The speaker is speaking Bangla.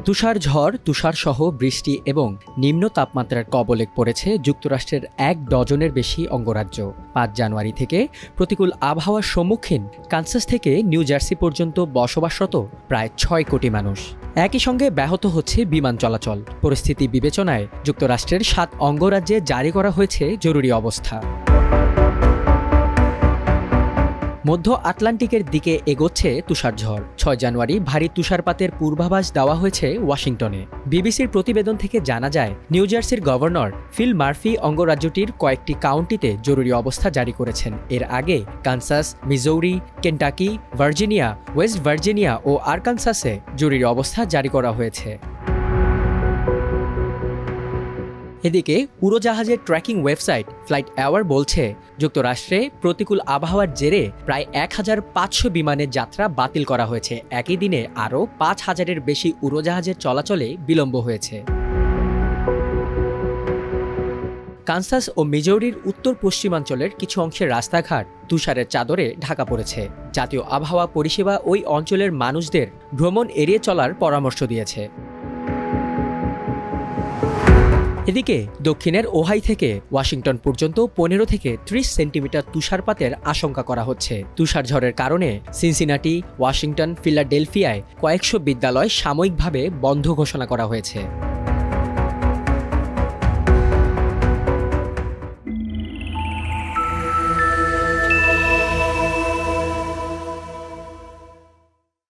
তুষার ঝড়, তুষারসহ বৃষ্টি এবং নিম্ন তাপমাত্রার কবলে পড়েছে যুক্তরাষ্ট্রের ১ ডজনের বেশি অঙ্গরাজ্য। ৫ জানুয়ারি থেকে প্রতিকূল আবহাওয়ার সম্মুখীন কানসাস থেকে নিউ জার্সি পর্যন্ত বসবাসরত প্রায় ৬ কোটি মানুষ। একই সঙ্গে ব্যাহত হচ্ছে বিমান চলাচল। পরিস্থিতি বিবেচনায় যুক্তরাষ্ট্রের ৭ অঙ্গরাজ্যে জারি করা হয়েছে জরুরি অবস্থা। মধ্য আটলান্টিকের দিকে এগোচ্ছে তুষারঝড়। ৬ জানুয়ারি ভারী তুষারপাতের পূর্বাভাস দেওয়া হয়েছে ওয়াশিংটনে। বিবিসির প্রতিবেদন থেকে জানা যায়, নিউ জার্সির গভর্নর ফিল মার্ফি অঙ্গরাজ্যটির কয়েকটি কাউন্টিতে জরুরি অবস্থা জারি করেছেন। এর আগে Kansas, Missouri, Kentucky, Virginia, West Virginia ও আরকানসাসে জরুরি অবস্থা জারি করা হয়েছে। এদিকে উড়োজাহাজের ট্র্যাকিং ওয়েবসাইট ফ্লাইট অ্যাওয়ার বলছে, যুক্তরাষ্ট্রে প্রতিকূল আবহাওয়ার জেরে প্রায় ১৫০০ বিমানের যাত্রা বাতিল করা হয়েছে। একই দিনে আরও ৫,০০০-এর বেশি উড়োজাহাজের চলাচলে বিলম্ব হয়েছে। কানসাস ও মিজৌরির উত্তর পশ্চিমাঞ্চলের কিছু অংশের রাস্তাঘাট তুষারের চাদরে ঢাকা পড়েছে। জাতীয় আবহাওয়া পরিষেবা ওই অঞ্চলের মানুষদের ভ্রমণ এড়িয়ে চলার পরামর্শ দিয়েছে। এদিকে দক্ষিণের ওহাই থেকে ওয়াশিংটন পর্যন্ত ১৫ থেকে ৩০ সেন্টিমিটার তুষারপাতের আশঙ্কা করা হচ্ছে। তুষারঝড়ের কারণে সিনসিনাটি, ওয়াশিংটন, ফিলাডেলফিয়ায় কয়েকশো বিদ্যালয় সাময়িকভাবে বন্ধ ঘোষণা করা হয়েছে।